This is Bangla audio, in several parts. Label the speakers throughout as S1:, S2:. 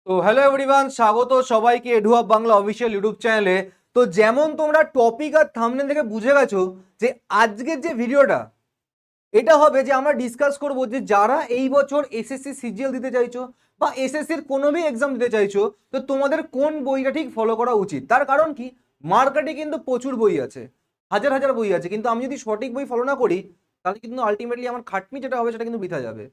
S1: তো হ্যালো এভরিওয়ান, স্বাগত সবাইকে এডুয়াব বাংলা অফিসিয়াল ইউটিউব চ্যানেলে। তো যেমন তোমরা টপিক আর থাম্বনেল থেকে বুঝে গেছো যে আজকের যে ভিডিওটা এটা হবে যে আমরা ডিসকাস করব যে যারা এই বছর এসএসসি সিজিএল দিতে চাইছো বা এসএসসির কোনো ভি এক্সাম দিতে চাইছো, তো তোমাদের কোন বইটা ঠিক ফলো করা উচিত। তার কারণ কি, মার্কেটে কিন্তু প্রচুর বই আছে, হাজার হাজার বই আছে, কিন্তু আমি যদি সঠিক বই ফলো না করি তাহলে কিন্তু আলটিমেটলি আমার খাটনি যেটা হবে সেটা কিন্তু বৃথা যাবে।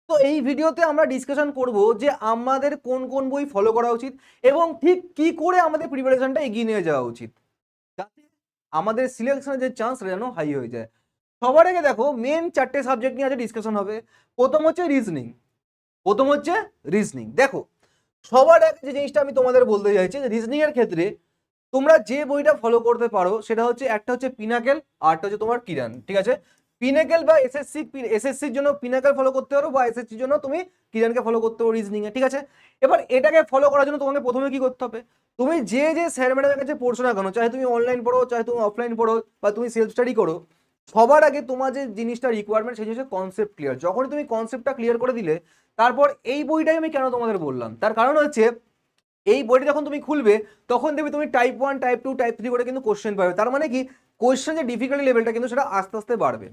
S1: তো এই ভিডিওতে আমরা ডিসকাশন করব যে আমাদের কোন কোন বই ফলো করা উচিত এবং ঠিক কি করে আমাদের প্রিপারেশনটা এগিয়ে নিয়ে যাওয়া উচিত, যাতে আমাদের সিলেকশনের যে চান্স যেন হাই হয়ে যায়। সবার আগে দেখো, মেন চারটে সাবজেক্ট নিয়ে আজ ডিসকাশন হবে। প্রথম হচ্ছে রিজনিং। দেখো, সবার আগে যে জিনিসটা আমি তোমাদের বলতে চাইছি যে রিজনিং এর ক্ষেত্রে তোমরা যে বইটা ফলো করতে পারো সেটা হচ্ছে, একটা হচ্ছে পিনাকেল, আরটা হচ্ছে তোমার কিরান। ঠিক আছে, পিনাকেল বা এসএসসির জন্য পিনাকেল ফলো করতে পারো, বা এসএসসির জন্য তুমি কিরানকে ফলো করতে পারো রিজনিং এ। ঠিক আছে, এবার এটাকে ফলো করার জন্য তোমাকে প্রথমে কি করতে হবে, তুমি যে যে স্যার ম্যাডামের কাছে পড়ছো না কেন, চাহে তুমি অনলাইন পড়ো, চাহে তুমি অফলাইন পড়ো, বা তুমি সেলফ স্টাডি করো, সবার আগে তোমার যে জিনিসটা রিকোয়ারমেন্ট সেই জিনিসটা কনসেপ্ট ক্লিয়ার। যখনই তুমি কনসেপ্টটা ক্লিয়ার করে দিলে, তারপর এই বইটাই আমি কেন তোমাদের বললাম, তার কারণ হচ্ছে এই বইটা যখন তুমি খুলবে তখন দেখবে তুমি টাইপ 1, টাইপ 2, টাইপ 3 করে কিন্তু কোশ্চেন পাবে। তার মানে কি, কোশ্চেন যে ডিফিকাল্টি লেভেলটা কিন্তু সেটা আস্তে আস্তে বাড়বে।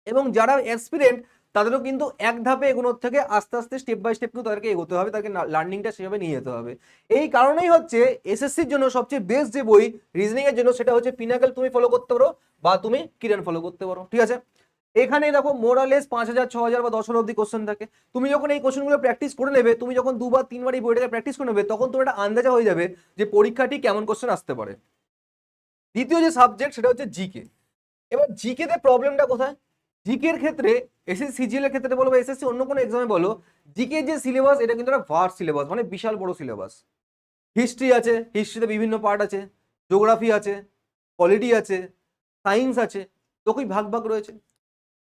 S1: এবং যারা এক্সপিরিয়েন্ট তাদেরও কিন্তু এক ধাপে এগোনোর থেকে আস্তে আস্তে স্টেপ বাই স্টেপ কিন্তু তাদেরকে এগোতে হবে, তাদেরকে লার্নিংটা সেভাবে নিয়ে যেতে হবে। এই কারণেই হচ্ছে এসএসসির জন্য সবচেয়ে বেস্ট যে বই রিজনিং এর জন্য সেটা হচ্ছে পিনাকেল, তুমি ফলো করতে পারো, বা তুমি কিরণ ফলো করতে পারো। ঠিক আছে, এখানে দেখো মোরালেস 5,000, 6,000 বা 10,000 অব্দি কোশ্চেন থাকে। তুমি যখন এই কোশ্চেনগুলো প্র্যাকটিস করে নেবে, তুমি যখন দুবার তিনবার এই বইটাকে প্র্যাকটিস করে নেবে, তখন তোমার একটা আন্দাজা হয়ে যাবে যে পরীক্ষাটি কেমন কোশ্চেন আসতে পারে। দ্বিতীয় যে সাবজেক্ট সেটা হচ্ছে জিকে। এবার জিকে তে প্রবলেমটা কোথায়, জিকে এর ক্ষেত্রে এসএসসি সিজিএল এর ক্ষেত্রে বলো বা এসএসসি অন্য কোনো এক্সামে বলো, জিকে যে সিলেবাস এটা কিন্তু একটা ভাস্ট সিলেবাস, মানে বিশাল বড় সিলেবাস। হিস্ট্রি আছে, হিস্ট্রিতে বিভিন্ন পার্ট আছে, জিওগ্রাফি আছে, পলিটি আছে, সায়েন্স আছে, তো কি ভাগ ভাগ রয়েছে।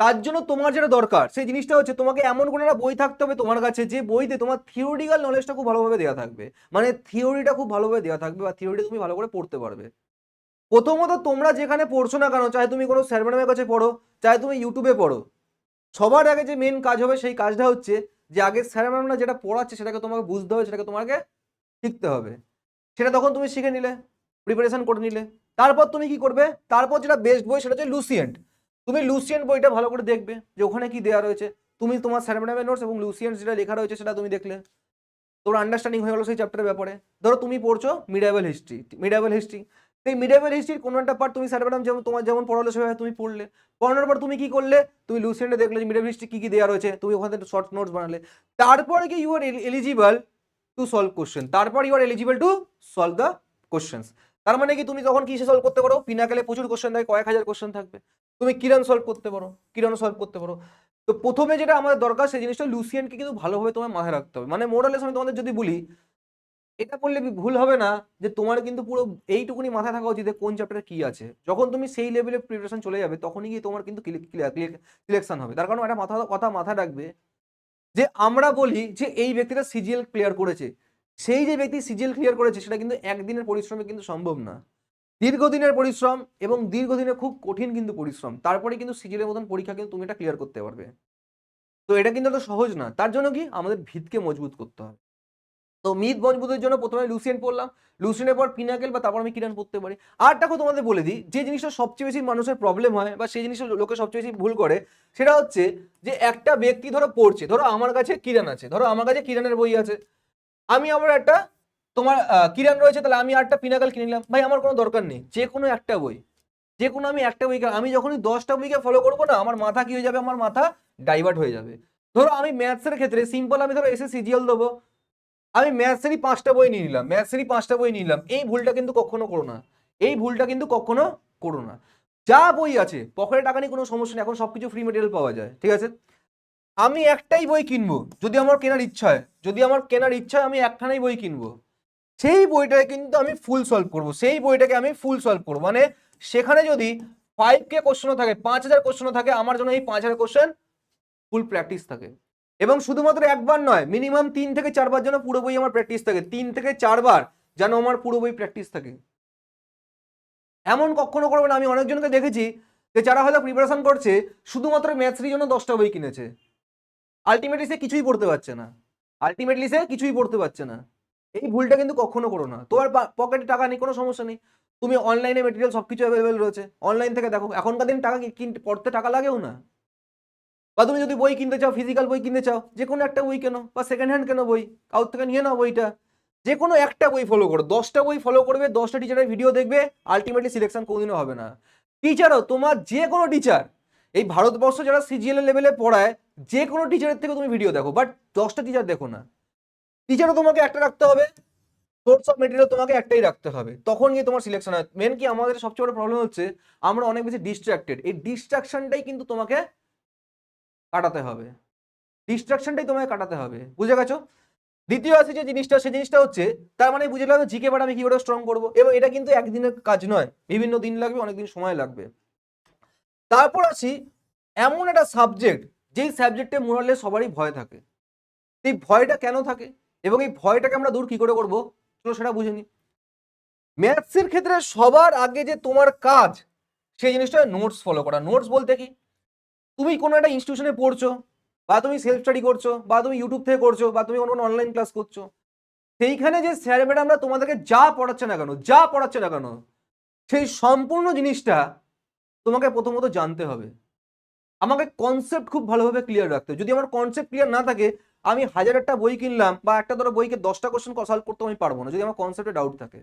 S1: তার জন্য তোমার যেটা দরকার সেই জিনিসটা হচ্ছে, তোমাকে এমন কোনো একটা বই থাকতে হবে তোমার কাছে যে বইতে তোমার থিওরিটিক্যাল নলেজটা খুব ভালোভাবে দেওয়া থাকবে, মানে থিওরিটা খুব ভালোভাবে দেওয়া থাকবে বা থিওরিটা তুমি ভালো করে পড়তে পারবে। প্রথমত তোমরা যেখানে পড়ছো না কেন, চাহে তুমি কোনো স্যার ম্যাডামের কাছে পড়ো, চাহে তুমি ইউটিউবে পড়ো, সবার আগে যে মেন কাজ হবে সেই কাজটা হচ্ছে যে আগে স্যার ম্যাডামরা যেটা পড়াচ্ছে সেটাকে তোমাকে বুঝতে হবে, সেটাকে তোমাকে শিখতে হবে। সেটা তখন তুমি শিখে নিলে, প্রিপারেশন করে নিলে, তারপর তুমি কি করবে, তারপর যেটা বেস্ট বই সেটা হচ্ছে লুসিয়েন্ট। তুমি লুসিয়েন্ট বইটা ভালো করে দেখবে যে ওখানে কি দেওয়া রয়েছে। তুমি তোমার স্যার ম্যাডামের নোটস এবং লুসিয়েন্ট যেটা লেখা রয়েছে সেটা তুমি দেখলে, তোমার আন্ডারস্ট্যান্ডিং হয়ে গেলো সেই চ্যাপ্টারের ব্যাপারে। ধরো তুমি পড়ছো মিডিয়াবল হিস্ট্রি, সেই মিডিয়াবল হিস্ট্রির কোনো একটা পার্ট তুমি স্যার ম্যাডাম যেমন তোমার যেমন পড়ালো সেভাবে তুমি পড়লে, পড়ানোর পর তুমি কি করলে, তুমি লুসিয়েন্টে দেখলে যে মিডিয়াবল হিস্ট্রি কি কি দেওয়া রয়েছে, তুমি ওখান থেকে শর্ট নোটস বানালে। তারপরে কি you are eligible to solve question, তারপর you are eligible to solve the questions. তার মানে কি, তুমি তখন কিসে সলভ করতে পারো, পিনাকেলে প্রচুর কোশ্চেন থাকে, কয়েক হাজার কোশ্চেন থাকবে, তুমি কিরণ সলভ করতে পারো, কিরণ সলভ করতে পারো। তো প্রথমে যেটা আমাদের দরকার সেই জিনিসটা লুসিয়েন্টকে কিন্তু ভালোভাবে তোমার মাথায় রাখতে হবে। মানে মোরালেস আমি তোমাদের যদি বলি, এটা বললে ভুল হবে না যে তোমার কিন্তু পুরো এইটুকুনি মাথায় থাকা উচিত যে কোন চ্যাপ্টারে কি আছে। যখন তুমি সেই লেভেলে প্রিপারেশন চলে যাবে তখনই গিয়ে তোমার কিন্তু সিলেকশন হবে। তার কারণ একটা কথা মাথায় রাখবে যে আমরা বলি যে এই ব্যক্তিটা সিজিএল ক্লিয়ার করেছে, সেই যে ব্যক্তি সিজিএল ক্লিয়ার করেছে সেটা কিন্তু একদিনের পরিশ্রমে কিন্তু সম্ভব না। দীর্ঘদিনের পরিশ্রম এবং দীর্ঘদিনের খুব কঠিন কিন্তু পরিশ্রম, তারপরে কিন্তু সিজিএল এর মতন পরীক্ষা কিন্তু তুমি এটা ক্লিয়ার করতে পারবে। তো এটা কিন্তু এত সহজ না, তার জন্য কি আমাদের ভিতকে মজবুত করতে হবে। তো মিড মজবুতের জন্য প্রথমে লুসিয়েন্ট পড়লাম, লুসিয়েন্টের পর পিনাকেল বা তারপর আমি কিরান পড়তে পারি। আরটা কথা তোমাদের বলে দিই, যে জিনিসটা সবচেয়ে বেশি মানুষের প্রবলেম হয় বা সেই জিনিসটা লোকে সবচেয়ে বেশি ভুল করে, সেটা হচ্ছে যে একটা ব্যক্তি ধরো পড়ছে, ধরো আমার কাছে কিরান আছে, ধরো আমার কাছে কিরানের বই আছে, আমি আবার একটা তোমার কিরান রয়েছে, তাহলে আমি আরেকটা পিনাকেল কিনে নিলাম। ভাই আমার কোনো দরকার নেই, যে কোনো একটা বই, যে কোনো আমি একটা বইকে, আমি যখনই 10টা বইকে ফলো করবো না, আমার মাথা কি হয়ে যাবে, আমার মাথা ডাইভার্ট হয়ে যাবে। ধরো আমি ম্যাথসের ক্ষেত্রে সিম্পল, আমি ধরো এসে সিজিএল দেবো, আমি ম্যাথসেরই 5টা বই নিয়ে নিলাম, এই ভুলটা কিন্তু কখনো করো না, এই ভুলটা কিন্তু কখনো করো না। যা বই আছে, পকেটে টাকা নিয়ে কোনো সমস্যা নেই, এখন সবকিছু ফ্রি মেটেরিয়াল পাওয়া যায়। ঠিক আছে, আমি একটাই বই কিনবো যদি আমার কেনার ইচ্ছা হয়, আমি একখানাই বই কিনবো, সেই বইটাকে কিন্তু আমি ফুল সলভ করবো, মানে সেখানে যদি 5K কোশ্চেনও থাকে, 5,000 কোশ্চেনও থাকে, আমার জন্য এই 5,000 কোশ্চেন ফুল প্র্যাকটিস থাকে। এবং শুধুমাত্র একবার নয়, মিনিমাম 3 থেকে 4 বার যেন পুরো বই আমার প্র্যাকটিস থাকে, 3 থেকে 4 বার যেন আমার পুরো বই প্র্যাকটিস থাকে। এমন কখনো করবে না, আমি অনেকজনকে দেখেছি যে যারা হয়তো প্রিপারেশন করছে শুধুমাত্র ম্যাথসের জন্য 10টা বই কিনেছে, আলটিমেটলি সে কিছুই পড়তে পারছে না। আলটিমেটলি সে কিছুই পড়তে পারছে না। এই ভুলটা কিন্তু কখনো করো না। তোমার পকেটে টাকা নেই, কোনো সমস্যা নেই, তুমি অনলাইনে মেটেরিয়াল সবকিছু অ্যাভেলেবেল রয়েছে, অনলাইন থেকে দেখো। এখনকার দিন টাকা কিনতে পড়তে টাকা লাগেও না। বা তুমি যদি বই কিনতে চাও, ফিজিক্যাল বই কিনতে চাও, যে কোনো একটা বই কেনো, বা সেকেন্ড হ্যান্ড কেনো বই, কারোর থেকে নিয়ে নাও বইটা। যে কোনো একটা বই ফলো করো, 10টা বই ফলো করবে, 10টা টিচারের ভিডিও দেখবে, আলটিমেটলি সিলেকশন কোনোদিনও হবে না। টিচারও তোমার যে কোনো টিচার, এই ভারতবর্ষ যারা সিজিএল লেভেলে পড়ায়, যে কোনো টিচারের থেকে তুমি ভিডিও দেখো, বাট 10টা টিচার দেখো না। টিচারও তোমাকে একটা রাখতে হবে, সোর্স অফ মেটেরিয়াল তোমাকে একটাই রাখতে হবে, তখন গিয়ে তোমার সিলেকশন হয়। মেন কি আমাদের সবচেয়ে বড় প্রবলেম হচ্ছে আমরা অনেক বেশি ডিস্ট্রাক্টেড। এই ডিস্ট্রাকশনটাই কিন্তু তোমাকে কাটাতে হবে, ডিস্ট্রাকশনটাই তোমাকে কাটাতে হবে, বুঝে গেছো? দ্বিতীয় আছে যে জিনিসটা, সেই জিনিসটা হচ্ছে, তার মানে বুঝে গেলাম জিকে পাঠ আমি কি করে স্ট্রং করবো, এবং এটা কিন্তু একদিনের কাজ নয়, বিভিন্ন দিন লাগবে, অনেকদিন সময় লাগবে। তারপর আসি এমন একটা সাবজেক্ট, যেই সাবজেক্টে মোরালে সবারই ভয় থাকে। এই ভয়টা কেন থাকে এবং এই ভয়টাকে আমরা দূর কি করে করবো, চলো সেটা বুঝে নি। ম্যাথসের ক্ষেত্রে সবার আগে যে তোমার কাজ, সেই জিনিসটা নোটস ফলো করা। নোটস বলতে কি, তুমি কোনো একটা ইনস্টিটিউশনে পড়ছো, বা তুমি সেলফ স্টাডি করছো, বা তুমি ইউটিউব থেকে করছো, বা তুমি কোনো অনলাইন ক্লাস করছো, সেইখানে যে স্যার ম্যাডামরা তোমাদেরকে যা পড়াচ্ছে না কেন, যা পড়াচ্ছে না কেন, সেই সম্পূর্ণ জিনিসটা তোমাকে প্রথমত জানতে হবে। আমাকে কনসেপ্ট খুব ভালোভাবে ক্লিয়ার রাখতে হবে। যদি আমার কনসেপ্ট ক্লিয়ার না থাকে, আমি 1000টা বই কিনলাম, বা একটা ধরো বইকে 10টা কোশ্চেন সলভ করতে আমি পারবো না, যদি আমার কনসেপ্টে ডাউট থাকে।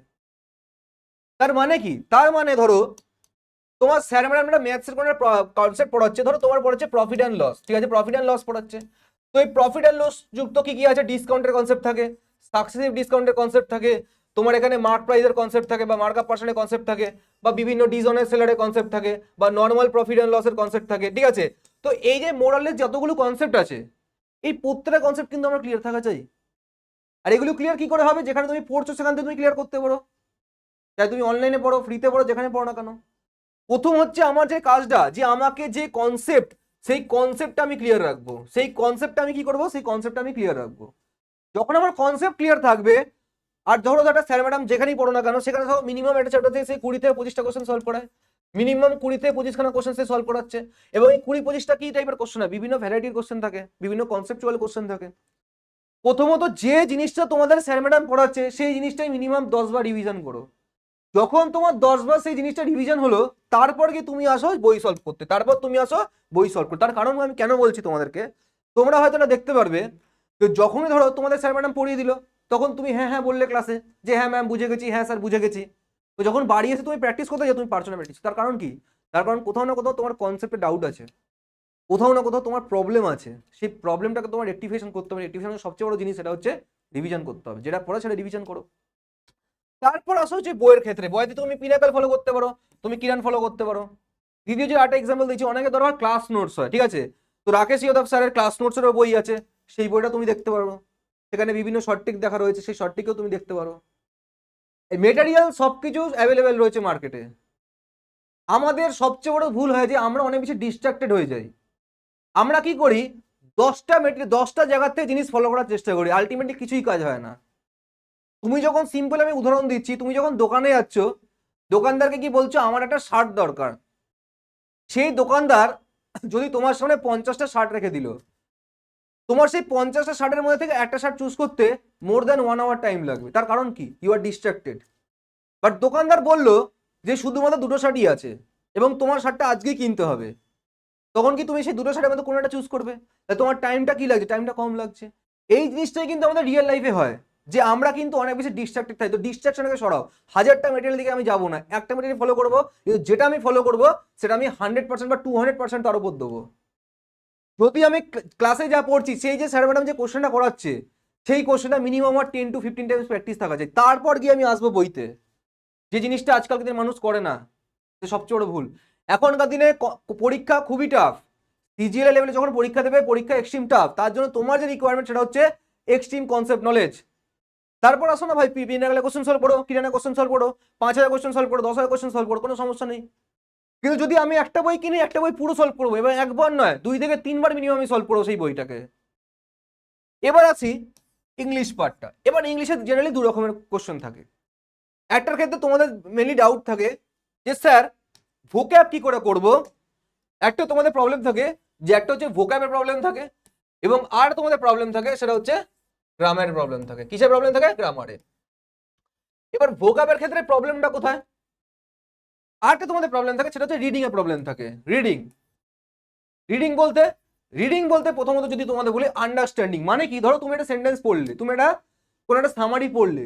S1: তার মানে কি, তার মানে ধরো তোমার স্যার ম্যাডামরা ম্যাথসের কোনো কনসেপ্ট পড়াচ্ছে, ধরো তোমার পড়াচ্ছে প্রফিট অ্যান্ড লস, ঠিক আছে, প্রফিট অ্যান্ড লস পড়াচ্ছে। তো এই প্রফিট অ্যান্ড লস যুক্ত কি কি আছে, ডিসকাউন্টের কনসেপ্ট থাকে, সাকসেসিভ ডিসকাউন্টের কনসেপ্ট থাকে, তোমার এখানে মার্ক প্রাইসের কনসেপ্ট থাকে, বা মার্ক আপ পার্সেন্টের কনসেপ্ট থাকে, বা বিভিন্ন ডিসঅনেস্ট সেলারের কনসেপ্ট থাকে, বা নর্মাল প্রফিট অ্যান্ড লসের কনসেপ্ট থাকে, ঠিক আছে। তো এই যে মোরালের যতগুলো কনসেপ্ট আছে, এই প্রত্যেকটা কনসেপ্ট কিন্তু আমরা ক্লিয়ার থাকা চাই। আর এগুলো ক্লিয়ার কি করে হবে, যেখানে তুমি পড়ছো সেখান থেকে তুমি ক্লিয়ার করতে পারো, চাই তুমি অনলাইনে পড়ো, ফ্রিতে পড়ো, যেখানে পড়ো না কেন। প্রথম হচ্ছে আমার যে কাজটা, যে আমাকে যে কনসেপ্ট, সেই কনসেপ্টটা আমি ক্লিয়ার রাখবো, সেই কনসেপ্টটা আমি কি করবো, সেই কনসেপ্টটা আমি ক্লিয়ার রাখবো। যখন আমার কনসেপ্ট ক্লিয়ার থাকবে, আর ধরো একটা স্যার ম্যাডাম যেখানেই পড়ো না কেন, সেখানে ধরো মিনিমাম একটা চ্যাপ্টার থেকে সে 20 থেকে 25টা কোশ্চেন সলভ করায়, মিনিমাম 20 থেকে 25খানা কোশ্চেন সে সলভ করাচ্ছে। এবং এই 20-25টা কি টাইপের কোশ্চেন হয়, বিভিন্ন ভ্যারাইটির কোশ্চেন থাকে, বিভিন্ন কনসেপচুয়াল কোশ্চেন থাকে। প্রথমত যে জিনিসটা তোমাদের স্যার ম্যাডাম পড়াচ্ছে, সেই জিনিসটাই মিনিমাম 10 বার রিভিশন করো। যখন তোমার 10 বার সেই জিনিসটা রিভিশন হলো, তারপর কি তুমি আসো বই সলভ করতে, তারপর তুমি আসো বই সলভ করতে। তার কারণ আমি কেন বলছি তোমাদেরকে, তোমরা হয়তো না দেখতে পারবে, তো যখনই ধরো তোমাদের স্যার ম্যাডাম পড়িয়ে দিল, তখন তুমি হ্যাঁ হ্যাঁ বললে ক্লাসে, যে হ্যাঁ ম্যাম বুঝে গেছি, হ্যাঁ স্যার বুঝে গেছি। তো যখন বাড়ি এসে তুমি প্র্যাকটিস করতে যাও, তুমি পারছো না প্র্যাকটিস। তার কারণ কি, তার কারণ কোথাও না কোথাও তোমার কনসেপ্টে ডাউট আছে, কোথাও না কোথাও তোমার প্রবলেম আছে। সেই প্রবলেমটাকে তোমার রেক্টিফিকেশন করতে হবে। রেক্টিফিকেশনের সবচেয়ে বড় জিনিস সেটা হচ্ছে রিভিশন করতে হবে, যেটা পড়া সেটা রিভিশন করো। তারপর আসো যে বইয়ের ক্ষেত্রে, বইতে তুমি পিনাকল ফলো করতে পারো, তুমি কিরান ফলো করতে পারো। দ্বিতীয় যে আরেকটা এক্সাম্পল দিচ্ছি, অনেকে ধরো ক্লাস নোটস হয়, ঠিক আছে, তো রাকেশ ইয়াদব স্যারের ক্লাস নোটসেরও বই আছে, সেই বইটা তুমি দেখতে পারো, সেখানে বিভিন্ন শর্টট্রিক দেখা রয়েছে, সেই শর্টট্রিকও তুমি দেখতে পারো। এই মেটেরিয়াল সবকিছু অ্যাভেলেবেল রয়েছে মার্কেটে। আমাদের সবচেয়ে বড় ভুল হয় যে আমরা অনেক বেশি ডিস্ট্রাক্টেড হয়ে যাই। আমরা কি করি, 10টা জায়গার থেকে জিনিস ফলো করার চেষ্টা করি, আলটিমেটলি কিছুই কাজ হয় না। তুমি যখন সিম্পল, আমি উদাহরণ দিচ্ছি, তুমি যখন দোকানে যাচ্ছ, দোকানদারকে কি বলছো, আমার একটা শার্ট দরকার, সেই দোকানদার যদি তোমার সামনে 50টা শার্ট রেখে দিল, তোমার সেই 50টা শার্টের মধ্যে থেকে একটা শার্ট চুজ করতে মোর দ্যান 1 আওয়ার টাইম লাগবে। তার কারণ কি, ইউ আর ডিস্ট্রাক্টেড। বাট দোকানদার বললো যে শুধুমাত্র 2টো শার্টই আছে এবং তোমার শার্টটা আজকেই কিনতে হবে, তখন কি তুমি সেই 2টো শার্টের মধ্যে কোনো একটা চুজ করবে? তাই তোমার টাইমটা কি লাগছে, টাইমটা কম লাগছে। এই জিনিসটাই কিন্তু আমাদের রিয়েল লাইফে হয়, যে আমরা কিন্তু অনেক বেশি ডিস্ট্রাক্টেড থাকি। তো ডিস্ট্রাকশনকে সরাও, 1000টা মেটেরিয়াল দিকে আমি যাবো না, একটা মেটেরিয়াল ফলো করবো, কিন্তু যেটা আমি ফলো করবো সেটা আমি 100% বা 200% তার উপর দেবো। যদি আমি ক্লাসে যা পড়ছি, সেই যে স্যার ম্যাডাম যে কোশ্চেনটা করাচ্ছে, সেই কোশ্চেনটা মিনিমাম আমার 10 to 15 টাইমস প্র্যাকটিস থাকা যায়, তারপর গিয়ে আমি আসবো বইতে। যে জিনিসটা আজকালকার দিনে মানুষ করে না, সে সবচেয়ে বড় ভুল। এখনকার দিনে পরীক্ষা খুবই টাফ, সিজিএল লেভেলে যখন পরীক্ষা দেবে, পরীক্ষা এক্সট্রিম টাফ। তার জন্য তোমার যে রিকোয়ারমেন্ট সেটা হচ্ছে এক্সট্রিম কনসেপ্ট নলেজ। তারপর আসো না ভাই, পিনাকালে কোশ্চেন সলভ করো, কিরানে কোশ্চেন সলভ করো, 5000 কোশ্চেন সলভ করো, 10,000 কোশ্চেন সলভ করো, কোনো সমস্যা নেই। কিন্তু যদি আমি একটা বই কিনি, একটা বই পুরো সলভ করবো, এবং একবার নয় 2 থেকে 3 বার মিনিমাম আমি সলভ করবো সেই বইটাকে। এবার আসি ইংলিশ পার্টটা। এবার ইংলিশে জেনারেলি 2 রকমের কোশ্চেন থাকে। একটার ক্ষেত্রে তোমাদের মেনলি ডাউট থাকে যে স্যার ভোক্যাব কি করে করব। একটা তোমাদের প্রবলেম থাকে যে একটা হচ্ছে ভোক্যাবের প্রবলেম থাকে, এবং আর তোমাদের প্রবলেম থাকে সেটা হচ্ছে গ্রামারের প্রবলেম থাকে। কিসের প্রবলেম থাকে? গ্রামারে। এবার ভোকাবের ক্ষেত্রে প্রবলেমটা কোথায়? আরেকটা তোমাদের প্রবলেম থাকে, সেটা হচ্ছে রিডিং এর প্রবলেম থাকে। রিডিং রিডিং বলতে রিডিং বলতে প্রথমত যদি তোমাদের বলি আন্ডারস্ট্যান্ডিং, মানে কি? ধরো তুমি একটা সেন্টেন্স পড়লে, তুমি এটা কোনো একটা সামারি পড়লে,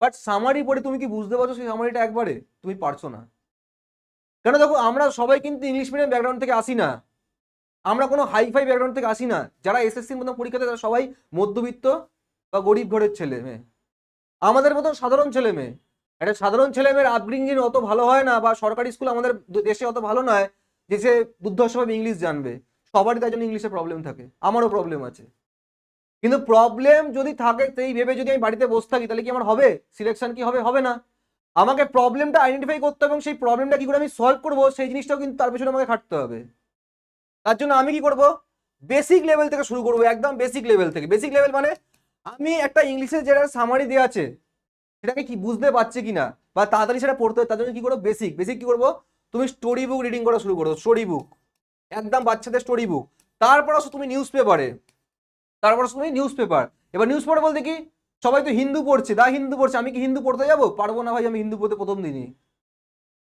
S1: বাট সামারি পড়ে তুমি কি বুঝতে পারছো সেই সামারিটা একবারে? তুমি পারছো না। কেন? দেখো, আমরা সবাই কিন্তু ইংলিশ মিডিয়াম ব্যাকগ্রাউন্ড থেকে আসি না, আমরা কোনো হাইফাই ব্যাকগ্রাউন্ড থেকে আসি না। যারা এসএসসির মতো পরীক্ষাতে, তারা সবাই মধ্যবিত্ত বা গরিব ঘরের ছেলে মেয়ে, আমাদের মতন সাধারণ ছেলে মেয়ে। একটা সাধারণ ছেলে মেয়ের আপব্রিঙ্গিং অত ভালো হয় না, বা সরকারি স্কুল আমাদের দেশে অত ভালো নয় যে সে দুর্ধর্ষভাবে ইংলিশ জানবে। সবারই তাই জন্য ইংলিশে প্রবলেম থাকে, আমারও প্রবলেম আছে। কিন্তু প্রবলেম যদি থাকে সেই ভেবে যদি আমি বাড়িতে বসে থাকি, তাহলে কি আমার হবে সিলেকশন? কি হবে? হবে না। আমাকে প্রবলেমটা আইডেন্টিফাই করতে হবে, এবং সেই প্রবলেমটা কি করে আমি সলভ করবো সেই জিনিসটাও কিন্তু তার পেছনে আমাকে খাটতে হবে। তার জন্য আমি কি করব? বেসিক লেভেল থেকে শুরু করবো, একদম বেসিক লেভেল থেকে। বেসিক লেভেল মানে আমি একটা ইংলিশের যেটা সামারি দেওয়া আছে সেটাকে কি বুঝতে পারছি কিনা, বা তাড়াতাড়ি সেটা পড়তে হয়, তার জন্য কি করবো? বেসিক বেসিক কি করবো? তুমি স্টোরি বুক রিডিং করা শুরু করো, স্টোরি বুক, একদম বাচ্চাদের স্টোরি বুক। তারপর আসো তুমি নিউজ পেপারে, তারপর আসো তুমি নিউজ পেপার। এবার নিউজ পেপার বলতে কি? সবাই তো হিন্দু পড়ছে, দা হিন্দু পড়ছে, আমি কি হিন্দু পড়তে যাবো? পারবো না ভাই, আমি হিন্দু পড়তে প্রথম দিনই।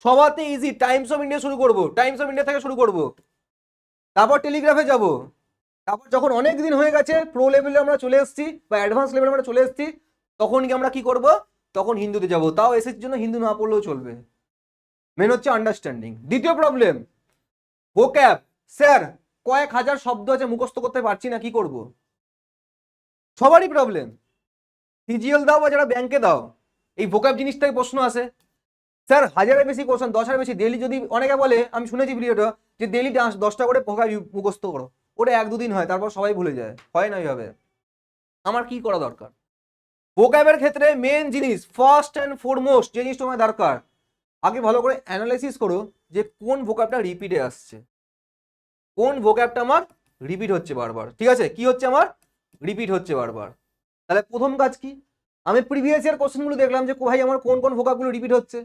S1: সবাতে ইজি টাইমস অফ ইন্ডিয়া শুরু করবো, টাইমস অফ ইন্ডিয়া থেকে শুরু করবো, তারপর টেলিগ্রাফে যাব। তারপর যখন অনেক দিন হয়ে গেছে, প্রো লেভেলে আমরা চলে এসেছি বা অ্যাডভান্স লেভেলে আমরা চলে এসেছি, তখন কি আমরা কি করব? তখন হিন্দুতে যাব। তাও এসএসসির জন্য হিন্দু না পড়লেও চলবে। মেন হচ্ছে আন্ডারস্ট্যান্ডিং। দ্বিতীয় প্রবলেম ভোক্যাব। স্যার, কয়েক হাজার শব্দ আছে মুখস্থ করতে পারছি না, কি করব? সবারই প্রবলেম। সিজিএল দাও বা যারা ব্যাংকে দাও, এই ভোক্যাব জিনিসটাই প্রশ্ন আসে। স্যার, হাজারের বেশি কোশ্চেন, 10-এর বেশি ডেলি। যদি অনেকে বলে, আমি শুনেছি ভিডিওটা, যে ডেলি 10টা করে ভোক্যাব মুখস্থ করো। ওটা 1-2 দিন হয়, তারপর সবাই ভুলে যায়। হয় না এইভাবে। আমার কি করা দরকার? ভোক্যাবের ক্ষেত্রে মেন জিনিস, ফার্স্ট অ্যান্ড ফরমোস্ট যে জিনিসটা আমার দরকার, আগে ভালো করে অ্যানালাইসিস করো যে কোন ভোক্যাবটা রিপিটে আসছে, কোন ভোক্যাবটা আমার রিপিট হচ্ছে বারবার। ঠিক আছে, কি হচ্ছে আমার? রিপিট হচ্ছে বারবার। তাহলে প্রথম কাজ কি? আমি প্রিভিয়াস ইয়ার কোশ্চেনগুলো দেখলাম যে ভাই আমার কোন কোন ভোক্যাবগুলো রিপিট হচ্ছে।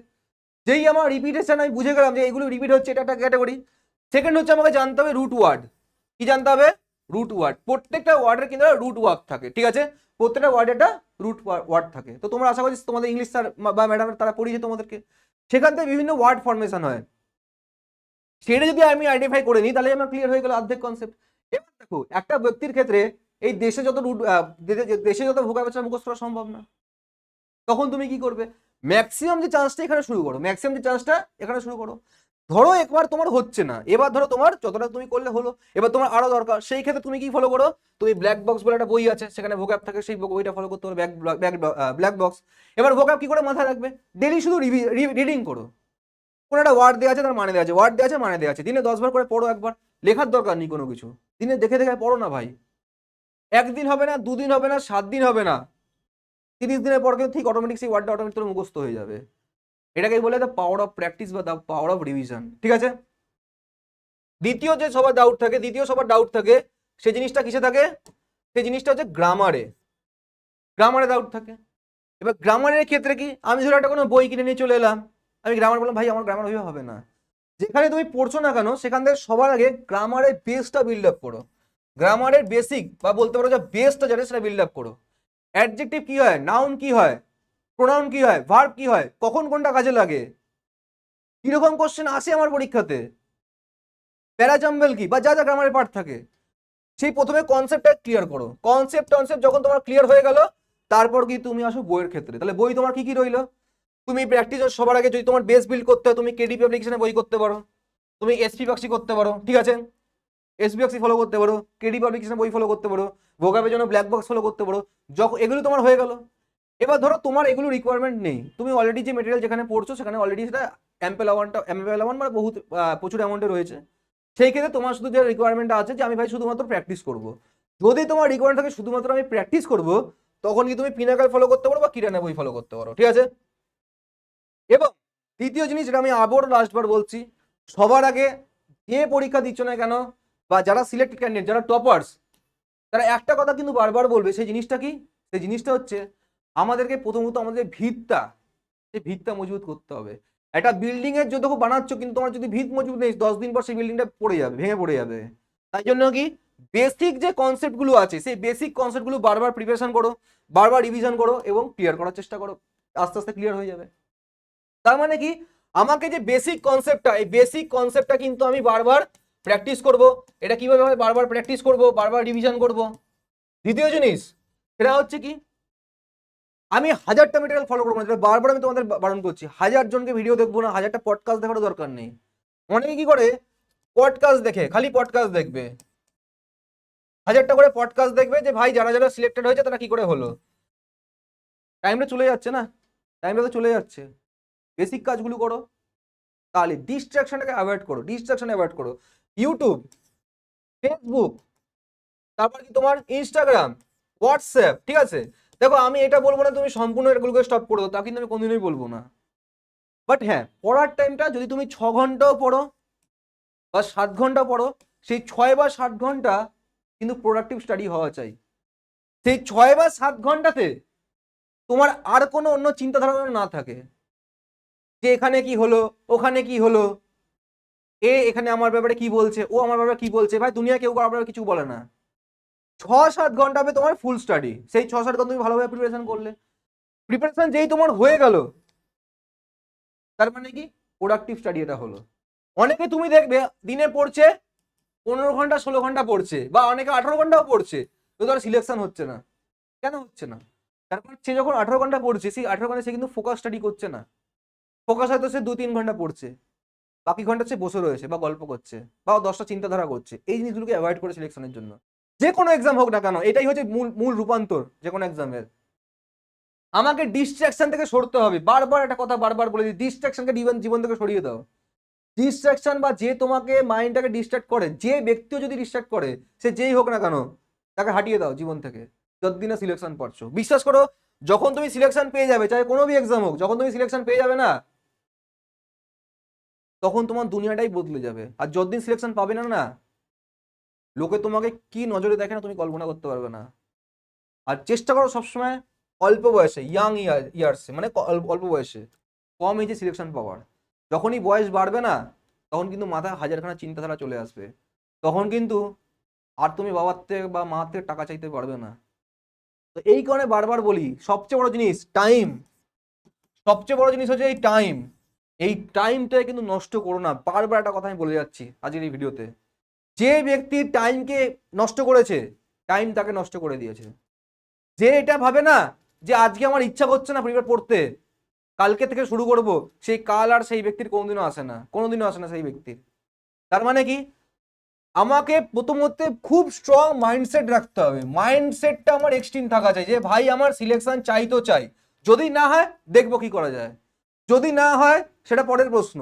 S1: যেই আমার রিপিটেশন আমি বুঝে গেলাম যে এইগুলো রিপিট হচ্ছে, এটা একটা ক্যাটাগরি। সেকেন্ড হচ্ছে আমাকে জানতে হবে রুট ওয়ার্ড। কি জানতে হবে? Root word. প্রত্যেকটা ওয়ার্ডের কিন্তু রুট ওয়ার্ড থাকে, ঠিক আছে? প্রত্যেকটা ওয়ার্ডে একটা রুট ওয়ার্ড থাকে। তো তোমরা আশা করছি তোমাদের ইংলিশ স্যার বা ম্যাডাম তারা পড়িয়েছে তোমাদেরকে, সেখান থেকে বিভিন্ন ওয়ার্ড ফরমেশন হয়। সেটা যদি আমি আইডেন্টিফাই করে নিই, তাহলে আমার ক্লিয়ার হয়ে গেল অর্ধেক কনসেপ্ট। এবার দেখো, একটা ব্যক্তির ক্ষেত্রে এই দেশে যত রুট, দেশে যত ভোকাবুলারি মুখস্থ করা সম্ভব না, তখন তুমি কি করবে? ম্যাক্সিমাম যে চান্সটা এখানে শুরু করো, ম্যাক্সিমাম যে চান্সটা এখানে শুরু করো। ধরো একবার তোমার হচ্ছে না, এবার ধরো তোমার যতটা তুমি করলে হলো, এবার তোমার আরো দরকার। সেই ক্ষেত্রে তুমি কি ফলো করো? তুমি ব্ল্যাক বক্স বলে একটা বই আছে, সেখানে ভোকাব থাকে, সেই বইটা ফলো করতে হবে, ব্ল্যাক বক্স। এবার ভোকাব কি করে মাথায় রাখবে? ডেলি শুধু রিডিং করো। কোনো একটা ওয়ার্ড দেওয়া আছে, তার মানে দেওয়া আছে, ওয়ার্ড দেওয়া আছে, মানে দেওয়া আছে, দিনে 10 বার করে পড়ো একবার। লেখার দরকার নেই কোনো কিছু, দিনে দেখে দেখে পড়ো না ভাই। 1 দিন হবে না, 2 দিন হবে না, 7 দিন হবে না, 30 দিনের পর কিন্তু ঠিক অটোমেটিক সেই ওয়ার্ডটা অটোমেটিক তোর মুখস্থ হয়ে যাবে। এটাকেই বলে দ্য পাওয়ার অফ প্র্যাকটিস বা দ্য পাওয়ার অফ রিভিশন। ঠিক আছে? দ্বিতীয় যে সবার ডাউট থাকে, সেই জিনিসটা কিসে থাকে? সেই জিনিসটা হচ্ছে গ্রামারে। গ্রামারে ডাউট থাকে। এবার গ্রামারের ক্ষেত্রে কি, আমি ধরো একটা কোনো বই কিনে নিয়ে চলে এলাম, আমি গ্রামার বললাম ভাই আমার গ্রামার ওইভাবে হবে না। যেখানে তুমি পড়ছো না কেন, সেখান থেকে সবার আগে গ্রামারের বেসটা বিল্ড আপ করো। গ্রামারের বেসিক বা বলতে পারো যে বেসটা যেটা, সেটা বিল্ড আপ করো। অ্যাডজেক্টিভ কি হয়, নাউন কি হয়, প্রোনাউন কি হয়, ভার্ব কি হয়, কখন কোনটা কাজে লাগে, কিরকম কোশ্চেন আসে আমার পরীক্ষাতে, প্যারাজাম্বল কি, বা যা যা গ্রামারের পার্ট থাকে, সেই প্রথমে কনসেপ্টটা ক্লিয়ার করো। কনসেপ্ট যখন তোমার ক্লিয়ার হয়ে গেল, তারপর কি তুমি আসো বইয়ের ক্ষেত্রে। তাহলে বই তোমার কি কি রইলো? তুমি প্র্যাকটিস সবার আগে যদি তোমার বেস বিল্ড করতে হয়, তুমি কেডি পাবলিকেশনে বই করতে পারো, তুমি এসপি বাক্সি করতে পারো, ঠিক আছে? এসপি বাক্সি ফলো করতে পারো, কেডি পাবলিকেশনে বই ফলো করতে পারো, ভোকাবের জন্য ব্ল্যাক বক্স ফলো করতে পারো। যখন এগুলো তোমার হয়ে গেল, এবার ধরো তোমার এগুলো রিকোয়ারমেন্ট নেই, তুমি অলরেডি যে মেটেরিয়াল যেখানে পড়ছো সেখানে অলরেডি সেটা অ্যাম্পেল অ্যামাউন্ট মানে বহুত প্রচুর অ্যামাউন্টে রয়েছে। সেই ক্ষেত্রে তোমার শুধু যে রিকোয়ারমেন্টটা আছে যে আমি ভাই শুধুমাত্র প্র্যাকটিস করব, যদি তোমার রিকোয়ারমেন্ট থাকে শুধুমাত্র আমি প্র্যাকটিস করব, তখন কি তুমি পিনাকাল ফলো করতে পারো বা কিরানা বই ফলো করতে পারো, ঠিক আছে? এবং তৃতীয় জিনিস, যেটা আমি আবারও লাস্টবার বলছি, সবার আগে যে পরীক্ষা দিচ্ছ না কেন, বা যারা সিলেক্টেড ক্যান্ডিডেট, যারা টপার্স, তারা একটা কথা কিন্তু বারবার বলবে। সেই জিনিসটা কি? সেই জিনিসটা হচ্ছে আমাদেরকে প্রথমত আমাদের ভিতটা, সেই ভিতটা মজবুত করতে হবে। একটা বিল্ডিং এর যদি বানাচ্ছ, কিন্তু তোমার যদি ভিত মজবুত নেই, 10 দিন পর সেই বিল্ডিংটা পড়ে যাবে, ভেঙে পড়ে যাবে। তাই জন্য কি বেসিক যে কনসেপ্টগুলো আছে সেই বেসিক কনসেপ্টগুলো বারবার প্রিপারেশন করো, বারবার রিভিশন করো এবং ক্লিয়ার করার চেষ্টা করো, আস্তে আস্তে ক্লিয়ার হয়ে যাবে। তার মানে কি, আমাকে যে বেসিক কনসেপ্টটা, এই বেসিক কনসেপ্টটা কিন্তু আমি বারবার প্র্যাকটিস করব। এটা কিভাবে হয়, বারবার প্র্যাকটিস করব, বারবার রিভিশন করব। দ্বিতীয় জিনিস সেটা হচ্ছে কি, আমি 1000টা মেটেরিয়াল ফলো করবো না, যেটা বারবার আমি তোমাদের বারণ করছি। 1000 জনকে ভিডিও দেখবো না, 1000টা পডকাস্ট দেখারও দরকার নেই। অনেকে কি করে, পডকাস্ট দেখে, খালি পডকাস্ট দেখবে, 1000টা করে পডকাস্ট দেখবে যে ভাই যারা যারা সিলেক্টেড হয়েছে তারা কি করে হলো। টাইমটা চলে যাচ্ছে না, টাইমটা তো চলে যাচ্ছে। বেসিক কাজগুলো করো, তাহলে ডিস্ট্রাকশনটাকে অ্যাভয়েড করো, ডিস্ট্রাকশন অ্যাভয়েড করো। ইউটিউব, ফেসবুক, তারপর কি তোমার ইনস্টাগ্রাম, হোয়াটসঅ্যাপ, ঠিক আছে। দেখো আমি এটা বলবো না তুমি সম্পূর্ণ এগুলোকে স্টপ করে দাও, তা কিন্তু আমি কোনোদিনই বলবো না। বাট হ্যাঁ, পড়ার টাইমটা যদি তুমি 6 ঘন্টাও পড়ো বা 7 ঘন্টা পড়ো, সেই 6 বা 7 ঘন্টা কিন্তু প্রোডাক্টিভ স্টাডি হওয়া চাই। সেই 6 বা 7 ঘন্টাতে তোমার আর কোনো অন্য চিন্তাধারা না থাকে যে এখানে কি হলো, ওখানে কি হলো, এখানে আমার ব্যাপারে কি বলছে, ও আমার ব্যাপারে কি বলছে। ভাই দুনিয়া কেউ কারোর ব্যাপারে কিছু বলে না। 6-7 ঘন্টা হবে তোমার ফুল স্টাডি, সেই 6-7 ঘন্টা তুমি ভালোভাবে প্রিপারেশন করলে, প্রিপারেশন যেই তোমার হয়ে গেল, তার মানে কি প্রোডাক্টিভ স্টাডি এটা হলো। অনেকে তুমি দেখবে দিনে পড়ছে 15 ঘন্টা 16 ঘন্টা পড়ছে, বা অনেকে 18 ঘন্টাও পড়ছে, তো তার সিলেকশন হচ্ছে না। কেন হচ্ছে না? তারপর সে যখন 18 ঘন্টা পড়ছে, সেই 18 ঘন্টা সে কিন্তু ফোকাস স্টাডি করছে না। ফোকাস হয়তো সে 2-3 ঘন্টা পড়ছে, বাকি ঘন্টা সে বসে রয়েছে বা গল্প করছে বা 10টা চিন্তাধারা করছে। এই জিনিসগুলোকে অ্যাভয়েড করে সিলেকশনের জন্য, যে কোনো এক্সাম হোক না কেন, এটাই হচ্ছে মূল মূল রূপান্তর যে কোনো এক্সামের। আমাকে ডিস্ট্রাকশন থেকে সরতে হবে, বারবার একটা কথা বারবার বলে দিই, ডিস্ট্রাকশনকে জীবন থেকে সরিয়ে দাও। ডিস্ট্রাকশন বা যে তোমাকে মাইন্ডটাকে ডিস্ট্রাক্ট করে, যে ব্যক্তিও যদি ডিস্ট্রাক্ট করে, সে যেই হোক না কেন, তাকে হাঁটিয়ে দাও জীবন থেকে, যতদিনে সিলেকশন পাচ্ছ। বিশ্বাস করো, যখন তুমি সিলেকশন পেয়ে যাবে, চাহে কোনো এক্সাম হোক, যখন তুমি সিলেকশন পেয়ে যাবে না, তখন তোমার দুনিয়াটাই বদলে যাবে। আর যতদিন সিলেকশন পাবে না না, লোকে তোমাকে কি নজরে দেখে না তুমি কল্পনা করতে পারবে না। আর চেষ্টা করো সবসময় অল্প বয়সে, ইয়ার্সে, মানে অল্প বয়সে, কম এজে সিলেকশন পাওয়ার। যখনই বয়স বাড়বে না, তখন কিন্তু মাথায় হাজারখানা চিন্তাধারা চলে আসবে। তখন কিন্তু আর তুমি বাবার থেকে বা মার থেকে টাকা চাইতে পারবে না। তো এই কারণে বারবার বলি, সবচেয়ে বড় জিনিস টাইম। সবচেয়ে বড় জিনিস হচ্ছে এই টাইম। এই টাইমটাকে কিন্তু নষ্ট করো না। বারবার একটা কথা আমি বলে যাচ্ছি আজকের এই ভিডিওতে, যে ব্যক্তি টাইমকে নষ্ট করেছে, টাইম তাকে নষ্ট করে দিয়েছে। যে এটা ভাবে না যে আজকে আমার ইচ্ছা করছে না প্রিপেয়ার পড়তে, কালকে থেকে শুরু করব, সেই কাল আর সেই ব্যক্তির কোনোদিনও আসে না, কোনোদিনও আসে না সেই ব্যক্তির। তার মানে কি, আমাকে প্রথমত খুব স্ট্রং মাইন্ডসেট রাখতে হবে। মাইন্ডসেটটা আমার এক্সট্রিম থাকা চাই যে ভাই আমার সিলেকশন চাই তো চাই, যদি না হয় দেখবো কি করা যায়, যদি না হয় সেটা পরের প্রশ্ন।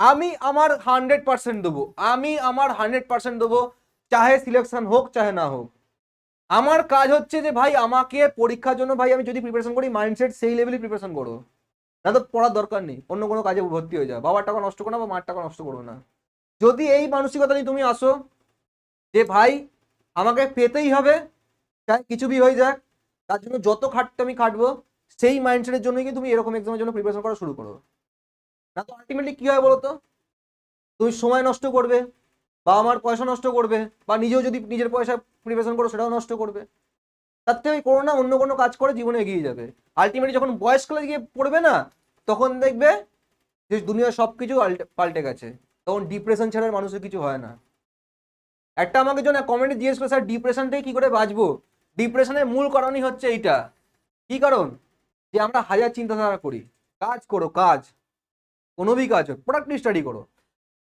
S1: আমি আমার 100% দেবো, আমি আমার 100% দেবো, চাহে সিলেকশন হোক চাহে না হোক। আমার কাজ হচ্ছে যে ভাই আমাকে পরীক্ষার জন্য, ভাই আমি যদি প্রিপারেশন করি, মাইন্ডসেট সেই লেভেলে প্রিপারেশন করো, না তো পড়ার দরকার নেই, অন্য কোনো কাজে ভর্তি হয়ে যাও, বাবার টাকা নষ্ট করো না বা মার টাকা নষ্ট করো না। যদি এই মানসিকতা নিয়ে তুমি আসো যে ভাই আমাকে পেতেই হবে, চাই কিছু বি হয়ে যাক, তার জন্য যত খাটতে আমি খাটবো, সেই মাইন্ডসেটের জন্যই কিন্তু তুমি এরকম এক্সামের জন্য প্রিপারেশন করা শুরু করো। না তো আলটিমেটলি কি হয় বলো তো, তুমি সময় নষ্ট করবে, বা আমার পয়সা নষ্ট করবে, বা নিজেও যদি নিজের পয়সা প্রিপারেশন করো সেটাও নষ্ট করবে। তার থেকে করো না, অন্য কোনো কাজ করে জীবনে এগিয়ে যাবে। আলটিমেটলি যখন বয়সকালে গিয়ে পড়বে না, তখন দেখবে যে দুনিয়ার সবকিছু পাল্টে গেছে, তখন ডিপ্রেশন ছাড়া আর মানুষের কিছু হয় না। একটা আমাকে জন কমেন্টে জিজ্ঞেস করে, স্যার ডিপ্রেশন থেকে কি করে বাঁচবো? ডিপ্রেশনের মূল কারণই হচ্ছে এইটা। কি কারণ? যে আমরা হাজার চিন্তাধারা করি। কাজ করো, কাজ, কোনো ভি কাজ হোক, প্রোডাক্টিভ স্টাডি করো।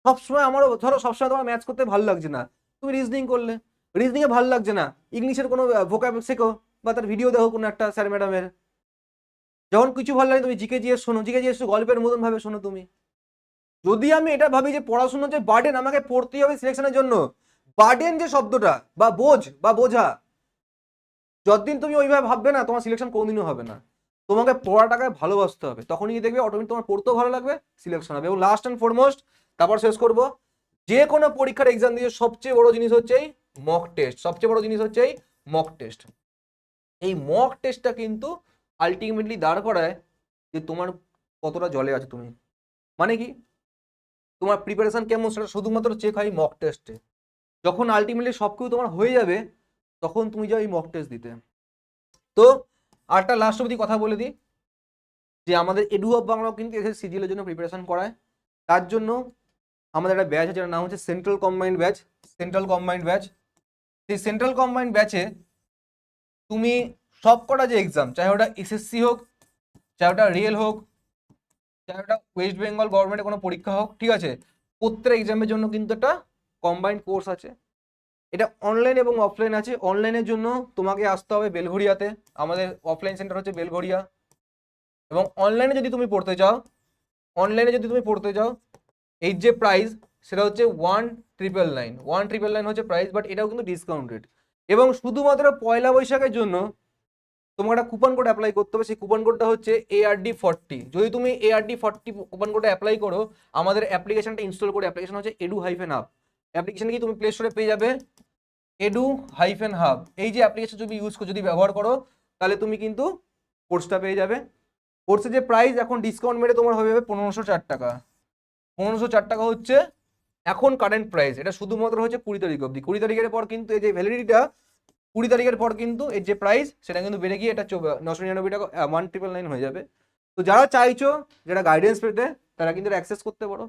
S1: সবসময় আমারও ধরো সবসময় তোমার ম্যাথস করতে ভালো লাগছে না, তুমি রিজনিং করলে। রিজনিং এ ভালো লাগছে না, ইংলিশের কোনো ভোকাব শেখো, বা তার ভিডিও দেখো কোনো একটা স্যার ম্যাডামের। যখন কিছু ভালো লাগে তুমি জিকে জিএস শোনো, জিকে জিএস গল্পের মতন ভাবে শোনো তুমি। যদি আমি এটা ভাবি যে পড়াশোনা যে বার্ডেন, আমাকে পড়তেই হবে সিলেকশনের জন্য, বার্ডেন যে শব্দটা বা বোঝ বা বোঝা, যতদিন তুমি ওইভাবে ভাববে না, তোমার সিলেকশন কোনোদিনও হবে না। তোমাকে পড়াটাকে ভালোবাসতে হবে, তখনই দেখবে অটোমেটিক তোমার পড়তেও ভালো লাগবে, সিলেকশন হবে। এবং লাস্ট অ্যান্ড ফরমোস্ট, তারপর শেষ করব, যে কোনো পরীক্ষার এক্সাম দিয়ে সবচেয়ে বড় জিনিস হচ্ছে এই মক টেস্ট। সবচেয়ে বড় জিনিস হচ্ছে এই মক টেস্ট। এই মক টেস্টটা কিন্তু আলটিমেটলি দাঁড় করায় যে তোমার কতটা জলে আছে তুমি। মানে কি, তোমার প্রিপারেশন কেমন সেটা শুধুমাত্র চেক হয় মক টেস্টে। যখন আলটিমেটলি সব কিছু তোমার হয়ে যাবে তখন তুমি যাও এই মক টেস্ট দিতে। তো আরটা লাস্ট অবধি কথা বলে দিই যে আমাদের এডু অফ বাংলাও কিন্তু এসএসসি সিজিএলের জন্য প্রিপারেশন করায়। তার জন্য আমাদের একটা ব্যাচ আছে যার নাম হচ্ছে central combined batch. Central combined batch, সেই সেন্ট্রাল কম্বাইন্ড ব্যাচে তুমি সব কটা যে এক্সাম, চাহে ওটা এসএসসি হোক, চাহে ওটা রেল হোক, চাহে ওটা ওয়েস্ট বেঙ্গল গভর্নমেন্টের কোনো পরীক্ষা হোক, ঠিক আছে, প্রত্যেক এক্সামের জন্য কিন্তু একটা কম্বাইন্ড কোর্স আছে। এটা অনলাইন এবং অফলাইন আছে। অনলাইনের জন্য তোমাকে আসতে হবে বেলঘড়িয়াতে, আমাদের অফলাইন সেন্টার হচ্ছে বেলঘড়িয়া। এবং অনলাইনে যদি তুমি পড়তে চাও এর যে প্রাইস সেটা হচ্ছে 1999 হচ্ছে প্রাইস, বাট এটাও কিন্তু ডিসকাউন্টেড। এবং শুধুমাত্র পয়লা বৈশাখের জন্য তোমাকে একটা কুপন কোড অ্যাপ্লাই করতে হবে। সেই কুপন কোডটা হচ্ছে ARD40। যদি তুমি ARD40 কুপন কোডটা অ্যাপ্লাই করো, আমাদের অ্যাপ্লিকেশনটা ইনস্টল করে, অ্যাপ্লিকেশন হচ্ছে edu-hub। অ্যাপ্লিকেশন কি তুমি প্লে স্টোরে পেয়ে যাবে edu-hub। এই যে অ্যাপ্লিকেশন যদি যদি ব্যবহার করো তাহলে তুমি কিন্তু কোর্সটা পেয়ে যাবে। কোর্সের যে প্রাইস এখন ডিসকাউন্ট মেরে তোমার হয়ে যাবে 1504 টাকা। 1504 টাকা হচ্ছে এখন কারেন্ট প্রাইস। এটা শুধুমাত্র হচ্ছে 20 তারিখ অবধি। 20 তারিখের পর কিন্তু এই যে ভ্যালিডিটিটা, 20 তারিখের পর কিন্তু এর যে প্রাইস সেটা কিন্তু বেড়ে গিয়ে এটা 999 টাকা 1999 হয়ে যাবে। তো যারা চাইছো, যারা গাইডেন্স পেতে, তারা কিন্তু অ্যাক্সেস করতে পারো।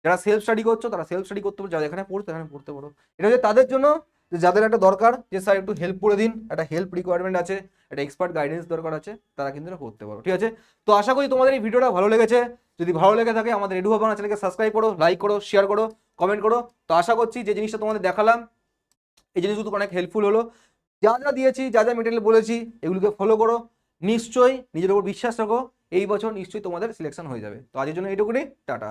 S1: যারা সেলফ স্টাডি করছো তারা সেলফ স্টাডি করতে পারো, যারা এখানে পড়তে এখানে পড়তে পারো। এটা হচ্ছে তাদের জন্য যে যাদের একটা দরকার যে স্যার একটু হেল্প করে দিন, একটা হেল্প রিকোয়ারমেন্ট আছে, একটা এক্সপার্ট গাইডেন্স দরকার আছে, তারা কিন্তু এটা করতে পারো, ঠিক আছে। তো আশা করি তোমাদের এই ভিডিওটা ভালো লেগেছে। যদি ভালো লেগে থাকে আমাদের এডু বাংলা চ্যানেলকে সাবস্ক্রাইব করো, লাইক করো, শেয়ার করো, কমেন্ট করো। তো আশা করছি যে জিনিসটা তোমাদের দেখালাম এই জিনিসগুলো অনেক হেল্পফুল হলো। যা যা দিয়েছি, যা যা মেটেরিয়াল বলেছি, এগুলোকে ফলো করো। নিশ্চয়ই নিজের উপর বিশ্বাস রাখো, এই বছর নিশ্চয়ই তোমাদের সিলেকশন হয়ে যাবে। তো আজকের জন্য এইটুকুনি, টাটা।